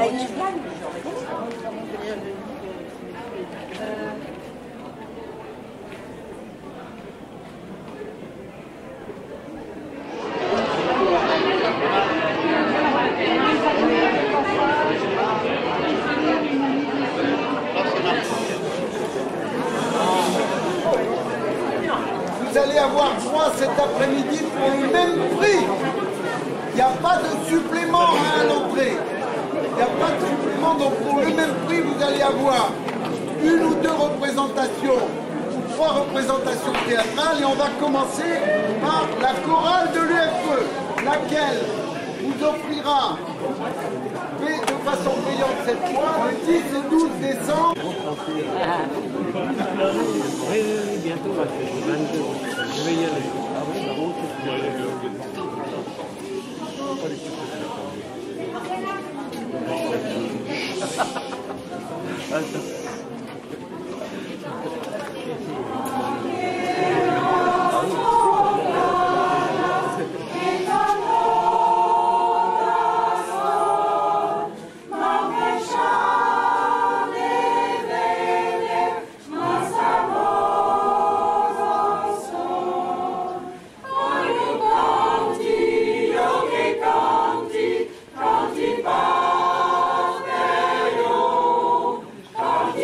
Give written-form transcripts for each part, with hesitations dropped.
Vous allez avoir droit cet après-midi pour le même prix. Il n'y a pas de supplément à l'entrée. Il n'y a pas de supplément, donc pour le même prix, vous allez avoir une ou deux représentations, ou trois représentations théâtrales, et on va commencer par la chorale de l'UFE, laquelle vous offrira de façon payante cette fois le 10 et 12 décembre. Oui, bientôt, je vais y aller. Canti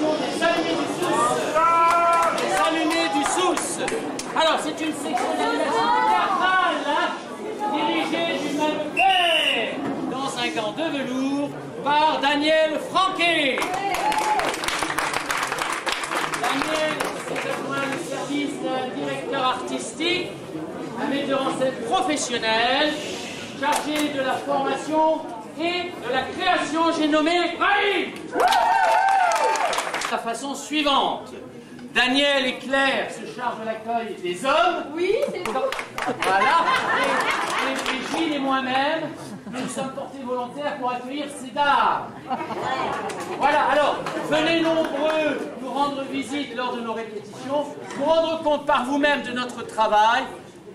formation des allumés du Sousse. Les allumés du Sousse. Alors, c'est une section d'animation théâtrale, hein, dirigée du même père, dans un gant de velours, par Daniel Franquet. Daniel s'est rejoint le service d'un directeur artistique, un metteur en scène professionnel, chargé de la formation et de la création. J'ai nommé Brahim. De la façon suivante. Daniel et Claire se chargent de l'accueil des hommes. Oui, c'est ça. Voilà. Et Gilles et moi-même, nous sommes portés volontaires pour accueillir ces dames. Voilà, alors, venez nombreux nous rendre visite lors de nos répétitions, vous rendre compte par vous-même de notre travail,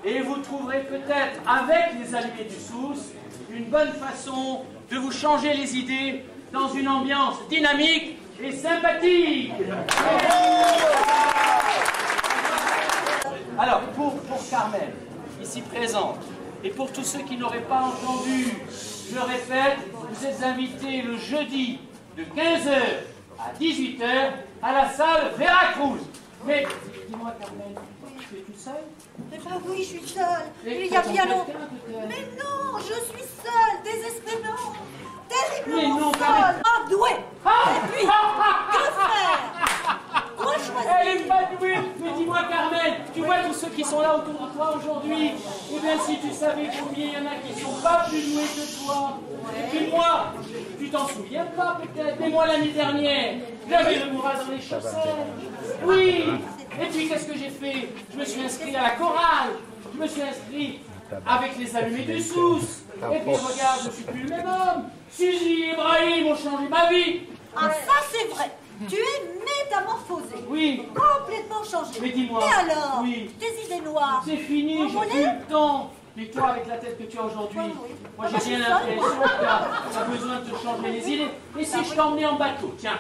et vous trouverez peut-être, avec les allumés du Sousse, une bonne façon de vous changer les idées dans une ambiance dynamique et sympathique. Alors, pour Carmen, ici présente, et pour tous ceux qui n'auraient pas entendu, je répète, vous êtes invités le jeudi de 15h à 18h à la salle Veracruz. Mais, dis-moi Carmen, tu es toute seule? Eh ben oui, je suis seule. Et Il y a ton bien quelqu'un longtemps. peut-être? Mais non, je suis seule, désespérément. Mais Terriblement non, seule. Carmen. Ah, douée. Et puis, que faire? Quoi choisir? Elle est pas douée. Mais dis-moi Carmen, tu vois tous ceux qui sont là autour de toi aujourd'hui, eh bien si tu savais combien il y en a qui sont pas plus doués que toi. Et puis moi, tu t'en souviens pas peut-être, mais moi l'année dernière, j'avais le moral dans les chaussettes. Oui. Et puis qu'est-ce que j'ai fait? Je me suis inscrit à la chorale. Je me suis inscrit avec les allumés du Sousse. Et puis regarde, je ne suis plus le même homme. Suzy et Brahim ont changé ma vie. Ah, ça c'est vrai. Tu es métamorphosé. Oui. Complètement changé. Mais dis-moi. Et alors? Oui. Tes idées noires. C'est fini, Vous j'ai voulez? plus le temps. Mais toi, avec la tête que tu as aujourd'hui, Oui. moi Ah bah, j'ai bien c'est ça, l'impression que tu as besoin de te changer les idées. Et si je t'emmenais en bateau, tiens.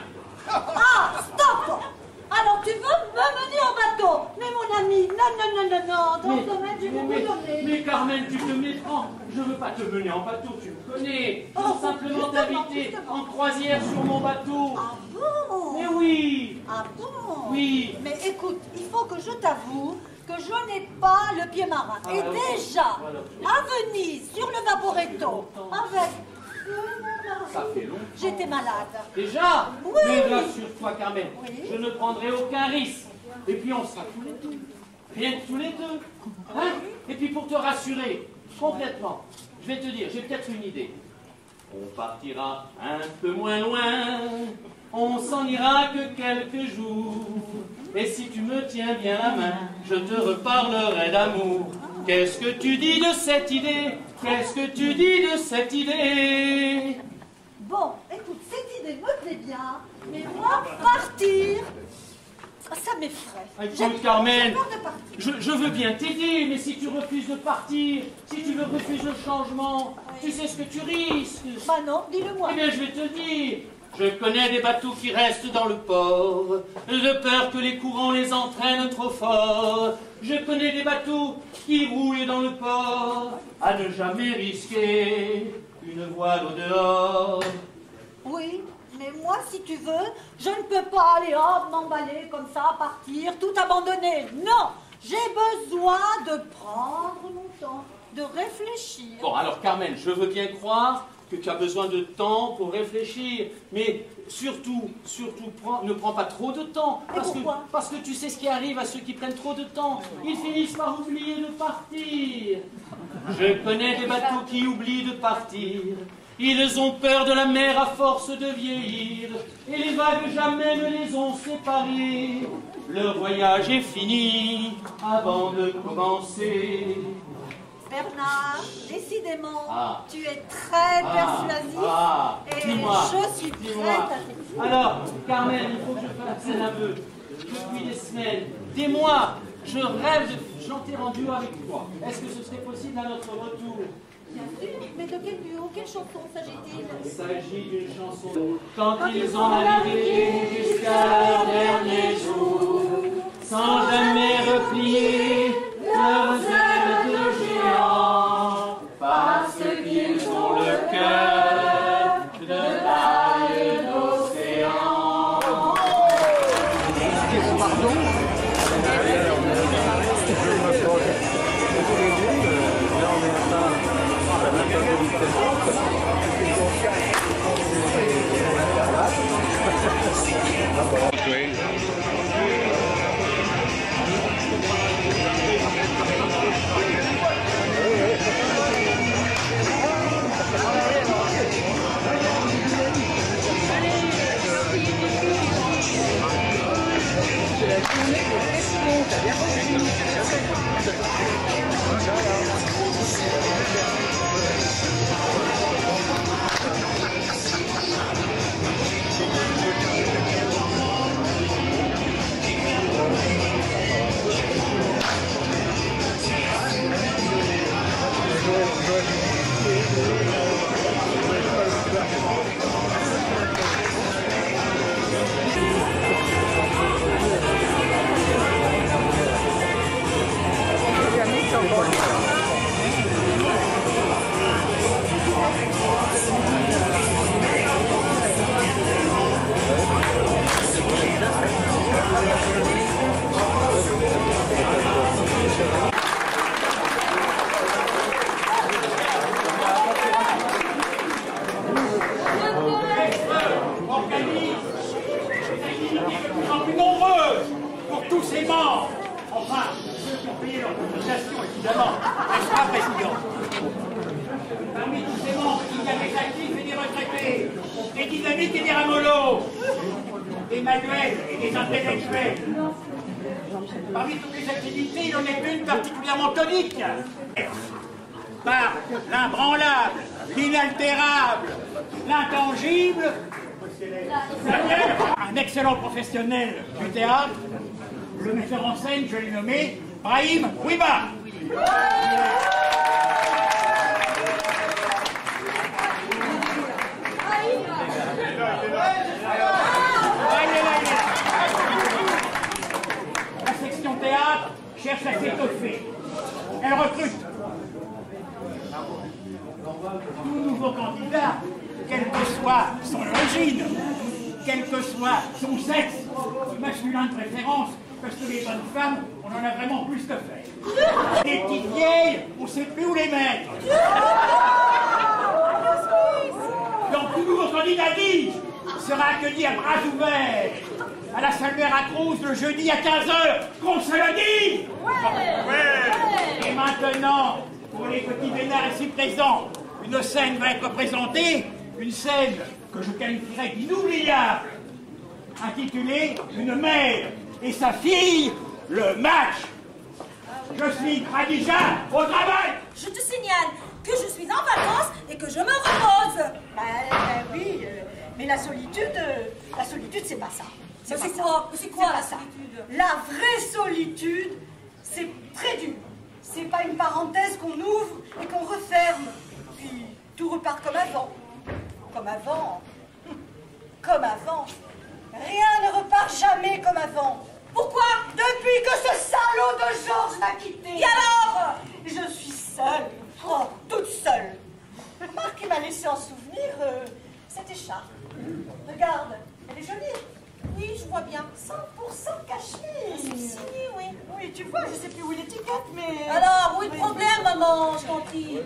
Ah, stop! Alors tu veux me mener en bateau? Mais mon ami, non, dans ce domaine, j'ai beaucoup donné. Mais Carmen, tu te méprends. Je veux pas te mener en bateau, tu me connais. Je veux Oh, simplement justement, t'inviter justement. en croisière sur mon bateau. Ah bon? Mais oui. Ah bon? Oui. Mais écoute, il faut que je t'avoue que je n'ai pas le pied marin. Ah, Et ouais, déjà, voilà. à Venise, sur le Vaporetto, avec Ça fait longtemps. j'étais malade. Déjà? Oui. Mais rassure-toi, Carmen, Oui. je ne prendrai aucun risque. Et puis on sera tous les deux. Rien que tous les deux. Hein? Et puis pour te rassurer complètement, je vais te dire, j'ai peut-être une idée. On partira un peu moins loin, on s'en ira que quelques jours. Et si tu me tiens bien la main, je te reparlerai d'amour. Qu'est-ce que tu dis de cette idée? Qu'est-ce que tu dis de cette idée? Bon, écoute, cette idée me plaît bien, mais moi, partir, ça m'effraie. Écoute, Carmen, j'ai peur de partir. je veux bien t'aider, mais si tu refuses de partir, si tu refuses le changement, tu sais ce que tu risques. Bah non, dis-le-moi. Eh bien, je vais te dire. Je connais des bateaux qui restent dans le port, de peur que les courants les entraînent trop fort. Je connais des bateaux qui roulent dans le port, à ne jamais risquer une voile au dehors. Oui, mais moi, si tu veux, je ne peux pas aller hop, m'emballer comme ça, partir, tout abandonner. Non, j'ai besoin de prendre mon temps, de réfléchir. Bon, alors Carmen, je veux bien croire que tu as besoin de temps pour réfléchir, mais surtout, ne prends pas trop de temps, parce que tu sais ce qui arrive à ceux qui prennent trop de temps, ils finissent par oublier de partir. Je connais des bateaux qui oublient de partir, ils ont peur de la mer à force de vieillir, et les vagues jamais ne les ont séparés. Leur voyage est fini avant de commencer. Bernard, décidément, Ah. tu es très persuasif et dis-moi, je suis dis-moi. prête à t'écouter. Alors, Carmen, il faut que je fasse un aveu. Depuis des semaines, des mois, je rêve de chanter en duo avec toi. Est-ce que ce serait possible à notre retour? Bien sûr, mais de quel duo, quelle chanson s'agit-il? Il s'agit d'une chanson. Quand ils ont navigué jusqu'à leur dernier jour, sans jamais replier leurs ailes de géants, parce qu'ils ont le cœur de la l'océan. Parmi toutes les activités, il en est une particulièrement tonique. Par l'imbranlable, l'inaltérable, l'intangible, un excellent professionnel du théâtre, le metteur en scène, je l'ai nommé, Brahim Ouiba. Théâtre cherche à s'étoffer. Elle recrute. Tout nouveau candidat, quelle que soit son origine, quel que soit son sexe, masculin de préférence, parce que les bonnes femmes, on en a vraiment plus que faire. Les petites vieilles, on ne sait plus où les mettre. Donc tout nouveau candidat, dis-je, sera accueilli à bras ouverts à la salle Veracruz le jeudi à 15h, qu'on se le dise. Ouais. Et maintenant, pour les petits vénards ici présents, une scène va être présentée, une scène que je qualifierais d'inoubliable, intitulée « Une mère et sa fille, le match ». Je suis Khadija, au travail. Je te signale que je suis en vacances et que je me repose. Oui, mais la solitude, c'est pas ça. C'est quoi la solitude? La vraie solitude, c'est très dur. C'est pas une parenthèse qu'on ouvre et qu'on referme. Puis tout repart comme avant. Comme avant. Comme avant. Rien ne repart jamais comme avant. Pourquoi? Depuis que ce salaud de Georges m'a quitté. Et alors? Je suis seule. Oh, toute seule. Marc, il m'a laissé en souvenir cette écharpe. Regarde, elle est jolie. Oui, je vois bien. 100% cachemire. C'est signé, oui. Oui, tu vois, je sais plus où est l'étiquette, mais... Alors, où est le problème, maman? Je t'en prie.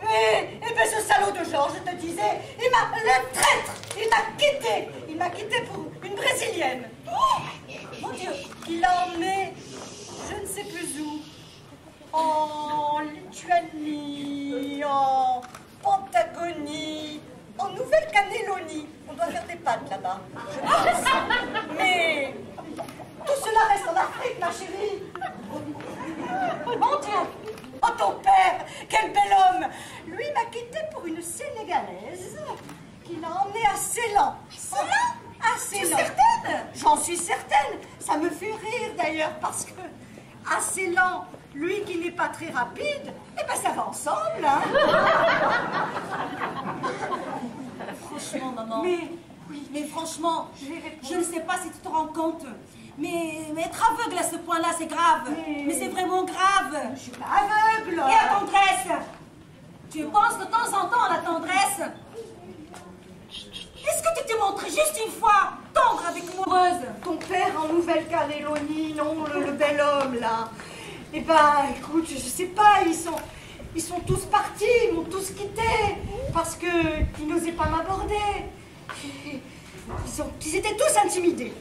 Eh ben, ce salaud de Georges, je te disais, le traître, il m'a quitté. Il m'a quitté pour une Brésilienne. Oh, mon Dieu. Il l'a emmenée, je ne sais plus où. En Lituanie, en Patagonie, en Nouvelle-Calédonie. On doit faire des pâtes là-bas. Mais tout cela reste en Afrique, ma chérie. Mon Dieu. Oh, ton père, quel bel homme. Lui m'a quitté pour une Sénégalaise qui l'a emmenée à Ceylan. Ceylan? À Ceylan. Tu es certaine? J'en suis certaine. Ça me fait rire d'ailleurs parce que à Ceylan, lui qui n'est pas très rapide, eh ben ça va ensemble, hein. Franchement, maman. Mais franchement, je ne sais pas si tu te rends compte. Mais être aveugle à ce point-là, c'est grave. Mais c'est vraiment grave. Je suis pas aveugle. Et la tendresse? Tu penses de temps en temps à la tendresse? Est-ce que tu te montres juste une fois tendre avec moi. Heureuse. Ton père en Nouvelle-Calédonie, non, le bel homme, là. Eh ben, écoute, je sais pas, ils sont tous partis, ils m'ont tous quitté, parce qu'ils n'osaient pas m'aborder. Ils étaient tous intimidés.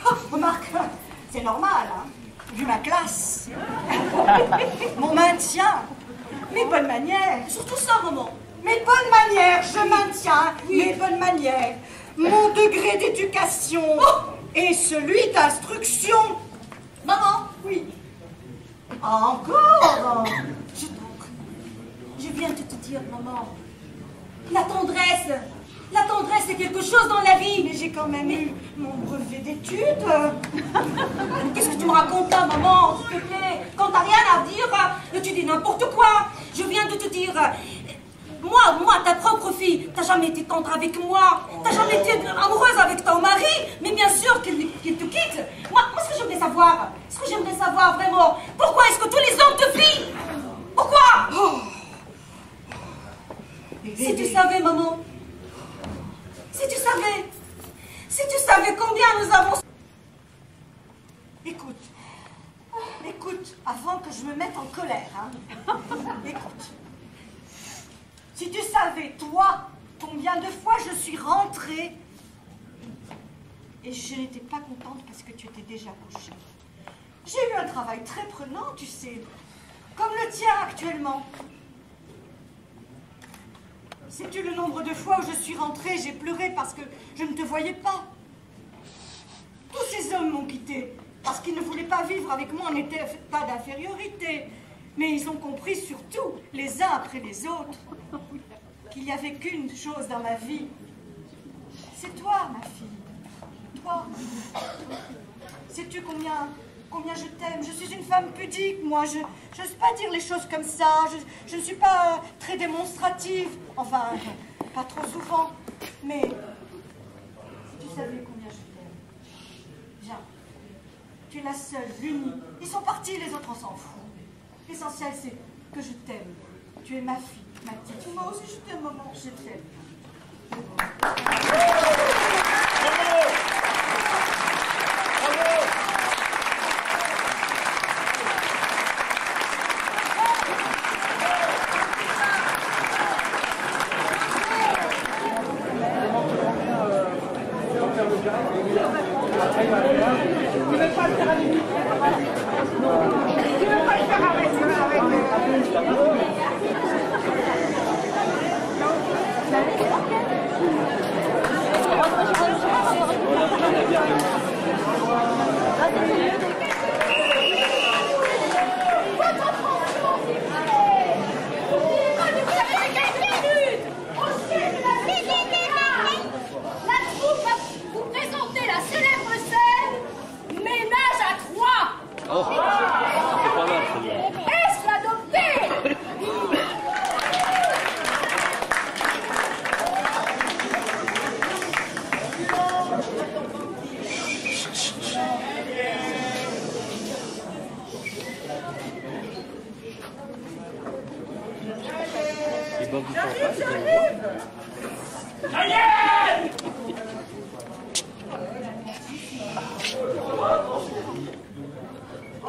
Oh, remarque, c'est normal, hein, vu ma classe. Mon maintien, mes bonnes manières. Surtout ça, maman. Mes bonnes manières, je maintiens mes bonnes manières. Mon degré d'éducation et celui d'instruction. Maman. Oui. Encore. Je viens de te dire, maman, la tendresse c'est quelque chose dans la vie. Mais j'ai quand même eu mon brevet d'études. Qu'est-ce que tu me racontes là, maman, s'il te plaît? Quand t'as rien à dire, tu dis n'importe quoi. Je viens de te dire, moi, ta propre fille, t'as jamais été tendre avec moi. T'as jamais été amoureuse avec ton mari. Mais bien sûr qu'il te quitte. Moi, ce que j'aimerais savoir vraiment, pourquoi est-ce que tous les hommes te fuient? Pourquoi? Si tu savais, maman, si tu savais combien nous avons... Écoute, avant que je me mette en colère, hein. Écoute. Si tu savais, toi, combien de fois je suis rentrée et je n'étais pas contente parce que tu étais déjà couchée. J'ai eu un travail très prenant, tu sais, comme le tien actuellement. Sais-tu le nombre de fois où je suis rentrée, j'ai pleuré parce que je ne te voyais pas? Tous ces hommes m'ont quittée parce qu'ils ne voulaient pas vivre avec moi en état d'infériorité. Mais ils ont compris surtout, les uns après les autres, qu'il n'y avait qu'une chose dans ma vie. C'est toi, ma fille. Toi. Sais-tu combien je t'aime? Je suis une femme pudique, moi. Je n'ose pas dire les choses comme ça. Je ne suis pas très démonstrative. Enfin, pas trop souvent. Mais si tu savais combien je t'aime. Viens. Tu es la seule, l'unique. Ils sont partis, les autres, on s'en fout. L'essentiel, c'est que je t'aime. Tu es ma fille, ma petite. Moi aussi, je t'aime, maman. Je t'aime.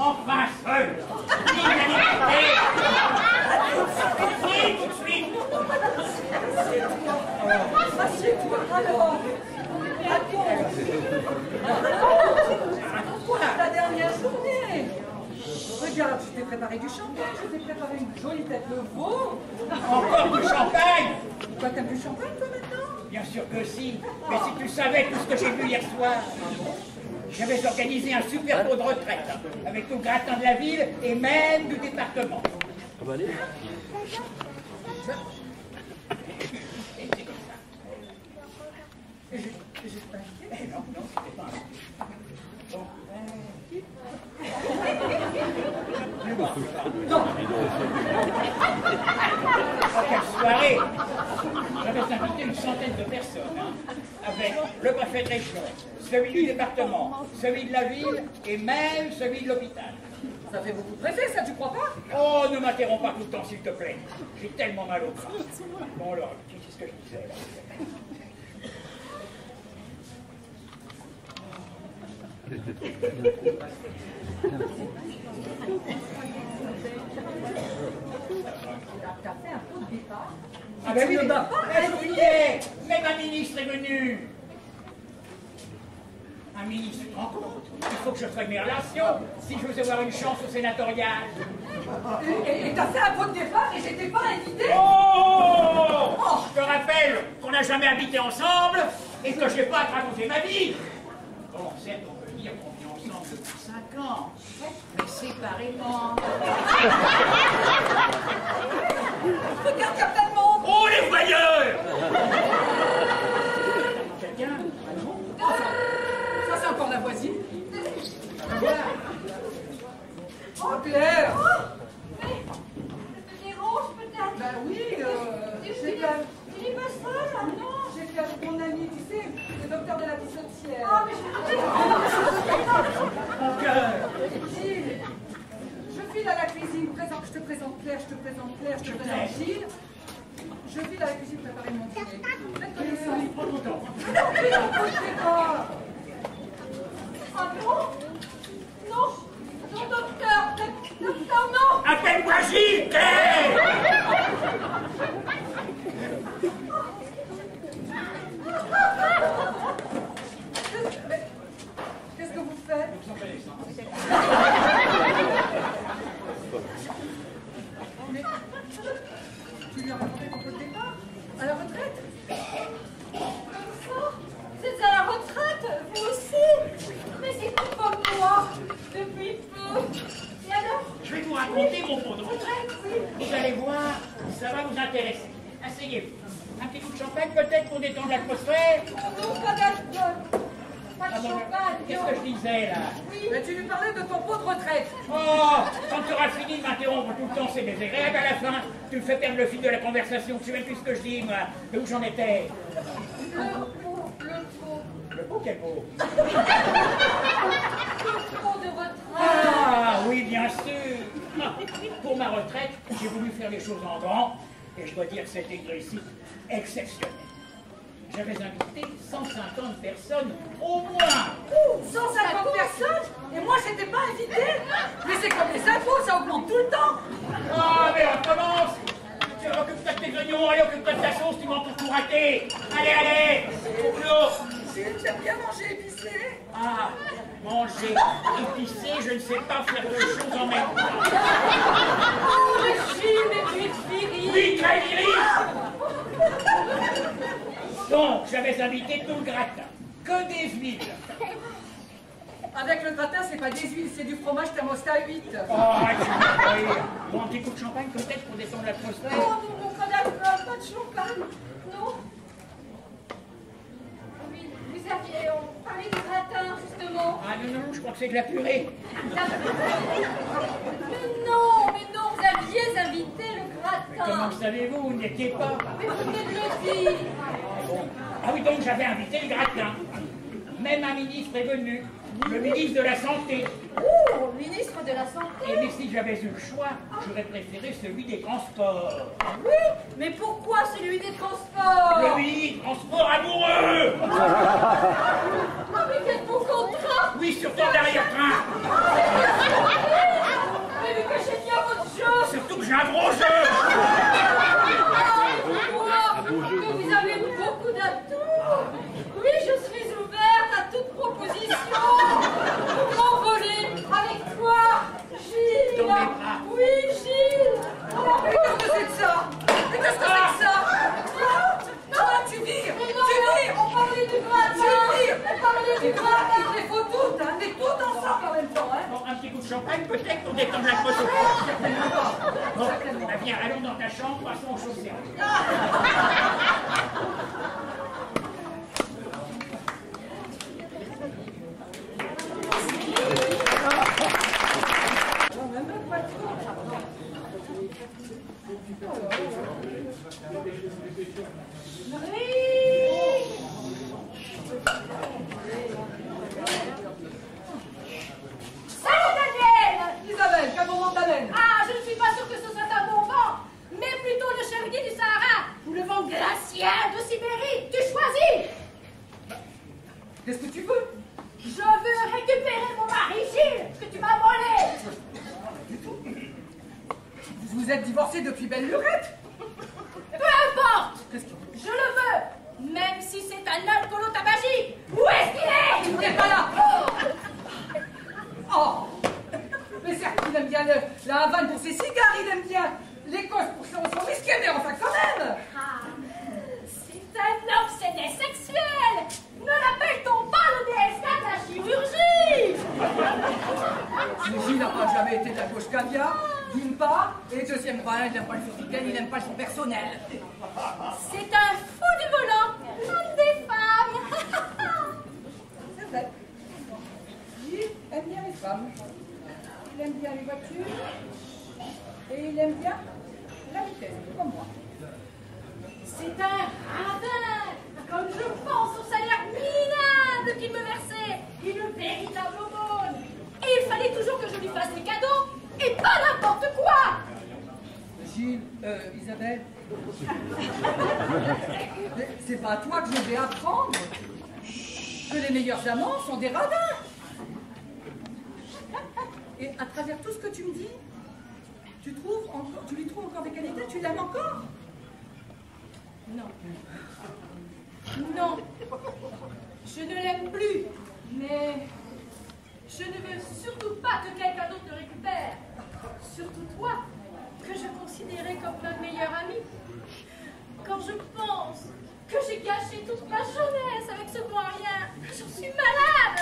Enfin seul. Vive la liberté. Oui, tout de suite. Assieds-toi alors. La dernière journée. Regarde, je t'ai préparé du champagne, je t'ai préparé une jolie tête de veau. Encore du champagne? Toi, t'aimes du champagne, toi, maintenant? Bien sûr que si. Mais si tu savais tout ce que j'ai vu hier soir. J'avais organisé un super pot de retraite, hein, avec tout le gratin de la ville et même du département. On va aller. Et c'est comme ça. Non, c'était pas un... Non. Oh, quelle soirée! J'avais invité une centaine de personnes, hein, avec le préfet de région, celui du département, celui de la ville et même celui de l'hôpital. Ça fait beaucoup de préfets, ça, tu crois pas? Oh, ne m'interromps pas tout le temps, s'il te plaît. J'ai tellement mal au crâne. Bon, alors, tu sais ce que je disais, là. T'as fait un pot de départ? Ah ben oui, mais oublié, même un ministre est venu. Un ministre, tu te rends compte? Il faut que je soigne mes relations si je veux avoir une chance au sénatorial. Et t'as fait un pot de départ et j'étais pas invité? Oh, je te rappelle qu'on n'a jamais habité ensemble et que je n'ai pas à te raconter ma vie. Bon, certes, on peut dire qu'on vit ensemble depuis 5 ans, mais séparément. Regarde, y'a plein de monde! Oh, les voyeurs! Quelqu'un? Ça, c'est encore la voisine. Oh, Claire! Ça te dérange peut-être? Ben oui, Tu n'es pas seule, hein, non? j'ai fait avec mon ami, tu sais, le docteur de la pissotière. Ah, mais Mon cœur! Gilles, je file à la cuisine, je te présente Claire, je te présente Claire, je te présente Gilles. Je file à la cuisine préparer mon dîner. Faites connaissance. Prends ton temps. Mais non, mais non, je sais pas. Ah non? Non, non, docteur, non! Appelle-moi Gilles, Claire! Qu'est-ce que vous faites? Mais tu lui as raconté ton pot de départ? À la retraite? C'est à la retraite, vous aussi? Mais c'est tout comme moi, depuis peu. Et alors? Je vais vous raconter mon pot de retraite. Vous allez voir, ça va vous intéresser. Asseyez-vous. Un petit coup de champagne peut-être pour détendre l'atmosphère. Non, pas d'alcool. Pas de champagne, Qu'est-ce que je disais là? Mais tu lui parlais de ton pot de retraite. Oh, quand tu auras fini de m'interrompre tout le temps, c'est désagréable à la fin. Tu me fais perdre le fil de la conversation. Je sais même plus ce que je dis, moi. De où j'en étais? Le pot. Le pot, quel pot? Le pot de retraite. Ah, oui, bien sûr. Ah, pour ma retraite, j'ai voulu faire les choses en grand. Et je dois dire que c'était une réussite exceptionnelle. J'avais invité 150 personnes au moins. 150 personnes? Et moi, j'étais pas invitée? Mais c'est comme les impôts, ça augmente tout le temps. Ah, mais on commence. Tu occupe-toi de tes oignons, allez, occupe-toi de ta sauce, tu m'en pour tout rater. Allez, allez, au boulot. J'aime bien manger épicé. Ah, manger, épicé, je ne sais pas faire deux choses en même temps. Oh, le Gilles est une viril. Oui, très viril. Donc, j'avais invité tout le gratin, que des huiles. Avec le gratin, c'est pas des huiles, c'est du fromage thermostat 8. Oh, arrête, tu vas rire. Bon, un petit coup de champagne peut-être pour descendre l'atmosphère. Oh non, pas d'alcool, pas de champagne. Non. Oui, vous aviez parlé du gratin, justement. Ah non, non, je crois que c'est de la purée. Mais non, vous aviez invité le gratin. Comment le savez-vous, vous n'y étiez pas. Mais vous venez de le dire. Ah oui, donc j'avais invité le gratin. Même un ministre est venu, le ministre de la Santé. Oh, ministre de la Santé. Et si j'avais eu le choix, j'aurais préféré celui des transports. Oui, mais pourquoi celui des transports? Le ministre des transports amoureux. Ah, mais quel beau contrat. Oui, sur ton derrière-train. Mais vous cachez bien votre jeu. Surtout que j'ai un gros jeu. Que vous avez beaucoup d'atouts. Oui, je suis ouverte à toute proposition pour m'envoler avec toi, Gilles. Dans mes bras. Oui, Gilles. Mais qu'est-ce que c'est que ça? Mais qu'est-ce que c'est que ça? Non, tu vires. Mais Tu non, vires. on parlait du gratin. On parlait du gratin. Il les faut toutes, hein, mais toutes ensemble en même temps, hein. Bon, un petit coup de champagne peut-être pour détendre l'atmosphère. Bon, bah viens, allons dans ta chambre, passons aux choses sérieuses. Salut Daniel. Isabelle, quel moment d'haleine. Ah, je ne suis pas sûre que ce soit un bon vent, mais plutôt le chevrier du Sahara ou le vent glaciaire de Sibérie. Tu choisis. Qu'est-ce que tu veux? Je veux Vous êtes divorcée depuis belle lurette. Peu importe. Je le veux, même si c'est un alcoolo-tabagique. Où est-ce qu'il est? Il n'est pas là. Oh. Mais certes, il aime bien la Havane pour ses cigares, il aime bien l'Écosse pour son whisky, mais enfin quand même. Ah, c'est un obsédé sexuel. Ne l'appelle-t-on pas le DSK de la chirurgie? Mais Gilles n'a jamais été de la gauche caviar, d'une part, et deuxième part, il n'aime pas le physique, il n'aime pas son personnel. C'est un fou du volant, comme des femmes. C'est vrai. Gilles aime bien les femmes. Il aime bien les voitures. Et il aime bien la vitesse, comme moi. C'est un radin. Comme je pense au salaire minable qu'il me versait. Une véritable aumône. Et il fallait toujours que je lui fasse des cadeaux. Et pas n'importe quoi. Gilles, Isabelle, c'est pas à toi que je vais apprendre que les meilleurs amants sont des radins. Et à travers tout ce que tu me dis, tu lui trouves encore des qualités, tu l'aimes encore? Non. Non. Je ne l'aime plus. Mais je ne veux surtout pas que quelqu'un d'autre le récupère. Surtout toi, que je considérais comme notre meilleur ami. Quand je pense que j'ai gâché toute ma jeunesse avec ce bon à rien, j'en suis malade.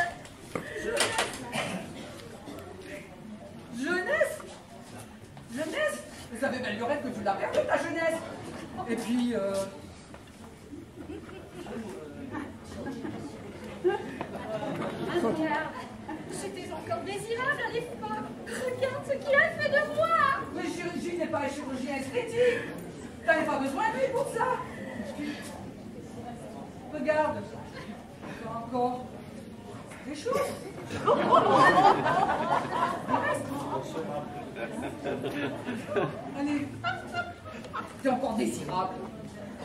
Jeunesse? Jeunesse? Vous savez belle lurette que tu l'as perdu ta jeunesse. Et puis, Regarde, j'étais encore désirable à l'époque. Regarde ce qu'il a fait de moi. le chirurgien n'est pas un chirurgien esthétique. T'avais pas besoin de lui pour ça. Regarde, encore des choses. Allez, t'es encore désirable.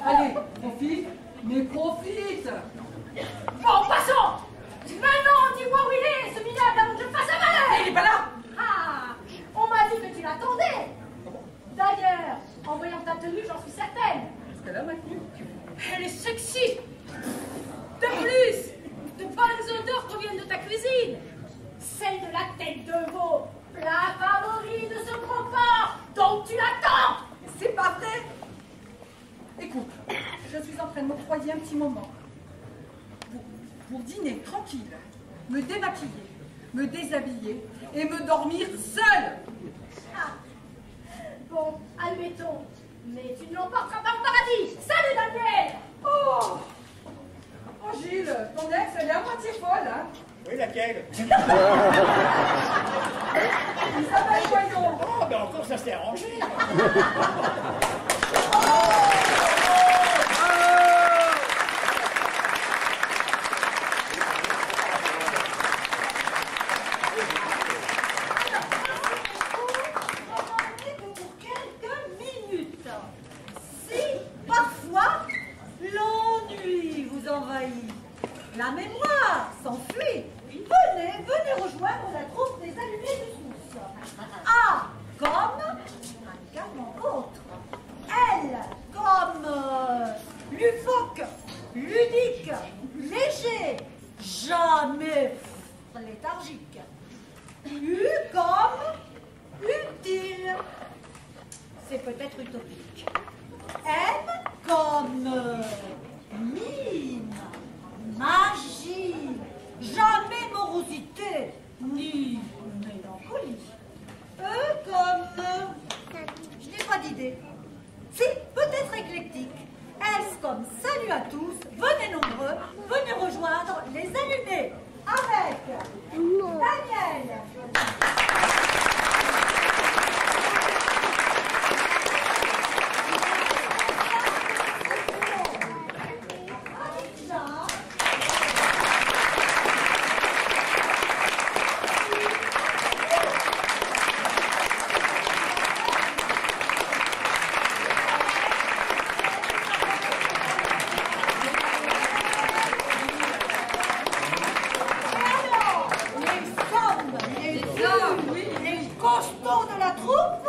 Allez, profite, mais profite. Bon, passons. Maintenant, dis-moi où il est, ce minable, avant que je fasse un malheur. Il est pas là. Ah, on m'a dit que tu l'attendais. D'ailleurs, en voyant ta tenue, j'en suis certaine. Est-ce qu'elle a maintenu? Elle est sexy. De plus, de bonnes odeurs proviennent de ta cuisine. Celle de la tête de veau, plat favori de ce gros porc dont tu l'attends. C'est pas vrai. Écoute, je suis en train de m'octroyer un petit moment pour dîner tranquille, me démaquiller, me déshabiller et me dormir seule. Ah. Bon, admettons. Mais tu ne l'emporteras pas au paradis. Salut, Daniel. Oh, oh Gilles, ton ex, elle est à moitié folle, hein? Oui, laquelle? Isabelle, voyons. Oh, ben encore ça s'est arrangé. Pour quelques minutes. Si parfois l'ennui vous envahit, la mémoire s'enfuit, venez rejoindre la troupe des allumés du Sousse. A comme amicalement autre. L comme lufoque, ludique, léger, jamais léthargique. U comme utile. C'est peut-être utopique. M comme mine, magie, jamais morosité, ni mélancolie. E comme... je n'ai pas d'idée. Si, peut-être éclectique. S comme salut à tous, venez nombreux, venez rejoindre les allumés. Avec Daniel. Les costauds de la troupe.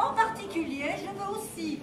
En particulier, je veux aussi